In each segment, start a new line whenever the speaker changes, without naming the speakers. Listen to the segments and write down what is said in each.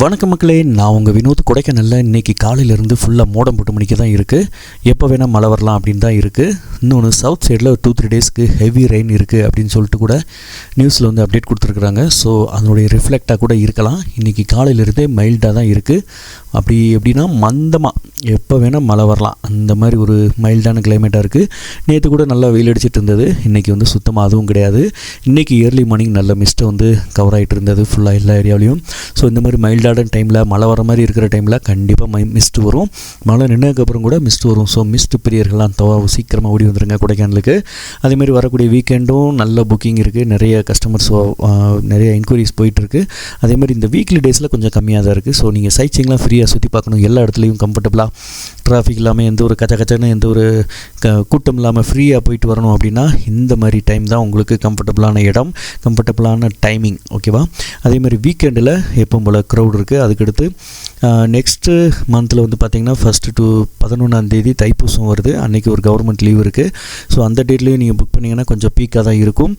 வணக்கம் மக்களே, நான் உங்கள் வினோத். கொடைக்கானலில் இன்றைக்கி காலையிலேருந்து ஃபுல்லாக மோடம் போட்டு மணிக்கு தான் இருக்குது. எப்போ வேணால் மழை வரலாம் அப்படின்னு தான் இருக்குது. இன்னொன்று சவுத் சைடில் 2-3 டேஸ்க்கு ஹெவி ரெயின் இருக்குது அப்படின்னு சொல்லிட்டு கூட நியூஸில் வந்து அப்டேட் கொடுத்துருக்குறாங்க. ஸோ அதனுடைய ரிஃப்ளெக்டாக கூட இருக்கலாம். இன்றைக்கி காலையிலேருந்தே மைல்டாக தான் இருக்குது. அப்படி எப்படின்னா மந்தமாக எப்போ வேணால் மழை வரலாம், அந்த மாதிரி ஒரு மைல்டான கிளைமேட்டாக இருக்குது. நேற்று கூட நல்லா வெயில் அடிச்சிட்டு இருந்தது. இன்றைக்கி வந்து சுத்தமாக அதுவும் கிடையாது. இன்றைக்கி ஏர்லி மார்னிங் நல்ல மிஸ்ட்டை வந்து கவர் ஆகிட்டு இருந்தது ஃபுல்லாக எல்லா ஏரியாவிலையும். ஸோ இந்த மாதிரி மைல்டான டைமில் மழை வர மாதிரி இருக்கிற டைமில் கண்டிப்பாக மிஸ்ட் வரும். மழை நின்னதுக்கப்புறம் கூட மிஸ்ட் வரும். ஸோ மிஸ்ட் பிரியர்கள்லாம் சீக்கிரமாக ஓடி வந்துருங்க கொடைக்கானலுக்கு. அதேமாதிரி வரக்கூடிய வீக்கெண்டும் நல்ல புக்கிங் இருக்குது. நிறைய கஸ்டமர்ஸ் நிறைய என்கொயரிஸ் போயிட்டுருக்கு. அதேமாதிரி இந்த வீக்லி டேஸில் கொஞ்சம் கம்மியாக தான் இருக்குது. ஸோ நீங்கள் சைட் சீங்லாம் ஃப்ரீயாக சுற்றி பார்க்கணும், எல்லா இடத்துலையும் கம்ஃபர்டபுளாக, டிராஃபிக் இல்லாமல், எந்த ஒரு கச்சன்னு எந்த ஒரு கூட்டம் இல்லாமல் ஃப்ரீயாக போயிட்டு வரணும் அப்படின்னா இந்த மாதிரி டைம் தான் உங்களுக்கு கம்ஃபர்டபுளான இடம், கம்ஃபர்டபுளான டைமிங். ஓகேவா? அதேமாதிரி வீக்கெண்டில் எப்பவும் போல் க்ரௌட் இருக்குது. அதுக்கடுத்து நெக்ஸ்ட்டு மந்தில் வந்து பார்த்திங்கன்னா 1 to 11 தைப்பூசம் வருது. அன்றைக்கி ஒரு கவர்மெண்ட் லீவ் இருக்குது. ஸோ அந்த டேட்லேயும் நீங்கள் புக் பண்ணிங்கன்னா கொஞ்சம் பீக்காக தான் இருக்கும்.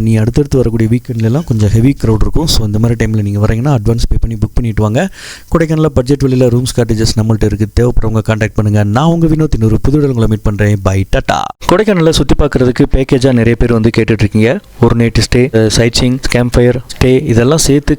நீ அடுத்தடுத்து வரக்கூடிய வீக்கெண்ட்லாம் கொஞ்சம் ஹெவி க்ரௌட் இருக்கும். ஸோ இந்த மாதிரி டைமில் நீங்கள் வரீங்கன்னா அட்வான்ஸ் பே பண்ணி புக் பண்ணிவிட்டு வாங்க. கொடைக்கானலில் பட்ஜெட் வெளியில் ரூம்ஸ் காட்டேஜஸ் நம்மள்ட்ட இருக்குது. தேவைப்படுறவங்க கான்டாக்ட் பண்ணுங்கள். நான் உங்கள் வினோத் இன்னொரு புது இடங்களை மீட் பண்ணுறேன். பை டாட்டா. கொடைக்கானலில் சுற்றி பார்க்குறதுக்கு பேக்கேஜாக நிறைய பேர் வந்து கேட்டுட்ருக்கீங்க. ஒரு night stay, sightseeing, camp fire stay, இதெல்லாம் சேர்த்து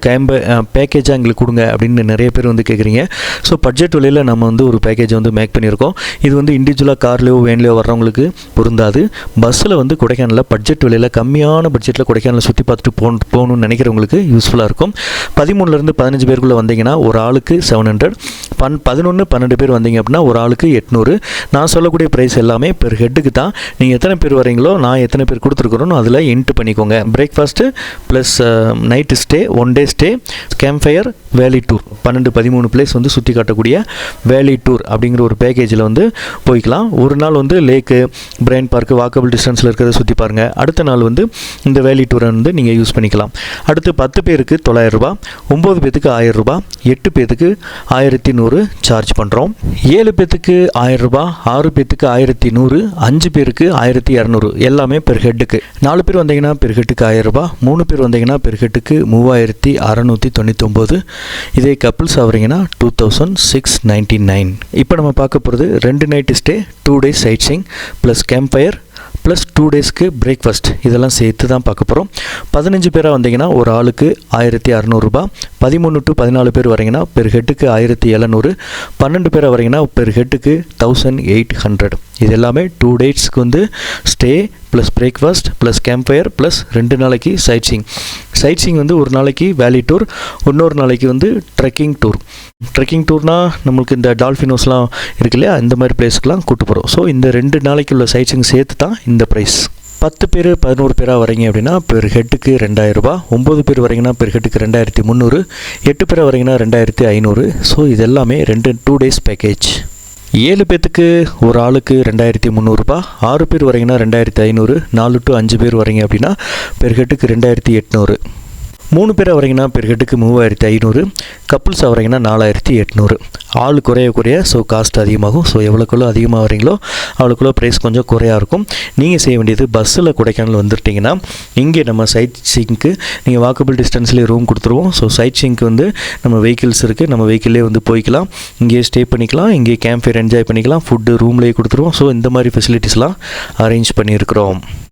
பேக்கேஜாக எங்களுக்கு கொடுங்க அப்படின்னு நிறைய பேர் வந்து கேட்குறீங்க. ஸோ பட்ஜெட் விலையில் நம்ம வந்து ஒரு பேக்கேஜ் வந்து மேக் பண்ணியிருக்கோம். இது வந்து இண்டிவிஜுவலாக கார்லையோ வேன்லையோ வர்றவங்களுக்கு பொருந்தாது. பஸ்ஸில் வந்து கொடைக்கானலில் பட்ஜெட் விலையில் கம்மியான பட்ஜெட்டில் கொடைக்கானலில் சுற்றி பார்த்துட்டு போகணும்னு நினைக்கிறவங்களுக்கு யூஸ்ஃபுல்லாக இருக்கும். 13 15 பேருக்குள்ளே வந்தீங்கன்னா ஒரு ஆளுக்கு 700, 11-12 பேர் வந்தீங்க அப்படின்னா ஒரு ஆளுக்கு 800. நான் சொல்லக்கூடிய ப்ரைஸ் எல்லாமே பெர் ஹெட்டுக்கு தான். நீங்கள் எத்தனை பேர் வரீங்களோ, நான் எத்தனை பேர் கொடுத்துருக்குறோன்னு அதில் என்ட்ரு பண்ணிக்கோங்க. Breakfast plus night stay, 1 day stay, camp fire, வேலி டூர், 12-13 பிளேஸ் வந்து சுற்றி காட்டக்கூடிய வேலி டூர் அப்படிங்கிற ஒரு பேக்கேஜில் வந்து போய்க்கலாம். ஒரு நாள் வந்து லேக்கு, பிரைன் பார்க்கு, வாக்கபிள் டிஸ்டன்ஸில் இருக்கிறத சுற்றி பாருங்கள். அடுத்த நாள் வந்து இந்த வேலி டூரை வந்து நீங்கள் யூஸ் பண்ணிக்கலாம். அடுத்து 10 பேருக்கு 900 ரூபா, 9 பேருக்கு 1000 ரூபா, 8 பேருக்கு 1100 சார்ஜ் பண்ணுறோம். 7 பேருக்கு 1000 ரூபா, 6 பேருக்கு 1100, 5 பேருக்கு 1200, எல்லாமே பெர் ஹெட்டுக்கு. 4 பேர் வந்தீங்கன்னா பெர் ஹெட்டுக்கு 1000 ரூபா, 3 பேர் வந்தீங்கன்னா பெர் ஹெட்டுக்கு 3699. இதே கப்பிள்ஸ் ஆகிறீங்கன்னா 2699. இப்போ நம்ம பார்க்க போகிறது 2 night stay, 2 days sightseeing plus camp fire plus 2 டேஸ்க்கு பிரேக்ஃபாஸ்ட், இதெல்லாம் சேர்த்து தான் பார்க்க போகிறோம். 15 பேராக வந்தீங்கன்னா ஒரு ஆளுக்கு 1600 ரூபா, 13 to 14 பேர் வரீங்கன்னா பெர் ஹெட்டுக்கு 1700, 12 பேராக வரீங்கன்னா பெர் ஹெட்டுக்கு 1800. இது எல்லாமே 2 டேஸ்க்கு வந்து stay plus breakfast plus camp fire plus 2 நாளைக்கு சைட் சீங். சைட் சீங் வந்து ஒரு நாளைக்கு வேலி டூர், இன்னொரு நாளைக்கு வந்து ட்ரெக்கிங் டூர். ட்ரெக்கிங் டூர்னால் நம்மளுக்கு இந்த டால்ஃபினோஸ்லாம் இருக்கு இல்லையா, இந்த மாதிரி பிளேஸ்க்கெலாம் கூட்டு போகிறோம். ஸோ இந்த 2 நாளைக்கு உள்ள சைட் சீங் சேர்த்து தான் இந்த ப்ரைஸ். 10 பேர் 11 பேராக வரீங்க அப்படின்னா பெர் ஹெட்டுக்கு 2000 ரூபா, 9 பேர் வரீங்கன்னா பெர் ஹெட்டுக்கு 2300, 8 பேர் வரீங்கன்னா 2500. ஸோ இது எல்லாமே 2 டேஸ் பேக்கேஜ். 7 பேத்துக்கு ஒரு ஆளுக்கு 2300 ரூபா, 6 பேர் வரீங்கன்னா 2500, 4 to 5 பேர் வரீங்க அப்படின்னா பெர் ஹெட்டுக்கு 2800, 3 பேர் வரீங்கன்னா பெர் ஹெட்டுக்கு 3500, கப்புள்ஸ் வரீங்கன்னா 4800. ஆள் குறைய ஸோ காஸ்ட் அதிகமாகும். ஸோ எவ்வளோக்குள்ளே அதிகமாக வரீங்களோ அவ்வளோக்குள்ளே ப்ரைஸ் கொஞ்சம் குறையாக இருக்கும். நீங்கள் செய்ய வேண்டியது பஸ்ஸில் கொடைக்கானல் வந்துட்டிங்கன்னா இங்கே நம்ம சைட் சீங்க்கு நீங்கள் வாக்கபிள் டிஸ்டன்ஸ்லேயே ரூம் கொடுத்துருவோம். ஸோ சைட் சீங்க்கு வந்து நம்ம வெஹிக்கிள்ஸ் இருக்குது, நம்ம வெஹிக்கிள்லேயே வந்து போய்க்கலாம், இங்கேயே ஸ்டே பண்ணிக்கலாம், இங்கே கேம்ப் ஃபயர் என்ஜாய் பண்ணிக்கலாம், ஃபுட்டு ரூம்லேயே கொடுத்துருவோம். ஸோ இந்த மாதிரி ஃபெசிலிட்டிஸ்லாம் அரேஞ்ச் பண்ணியிருக்கிறோம்.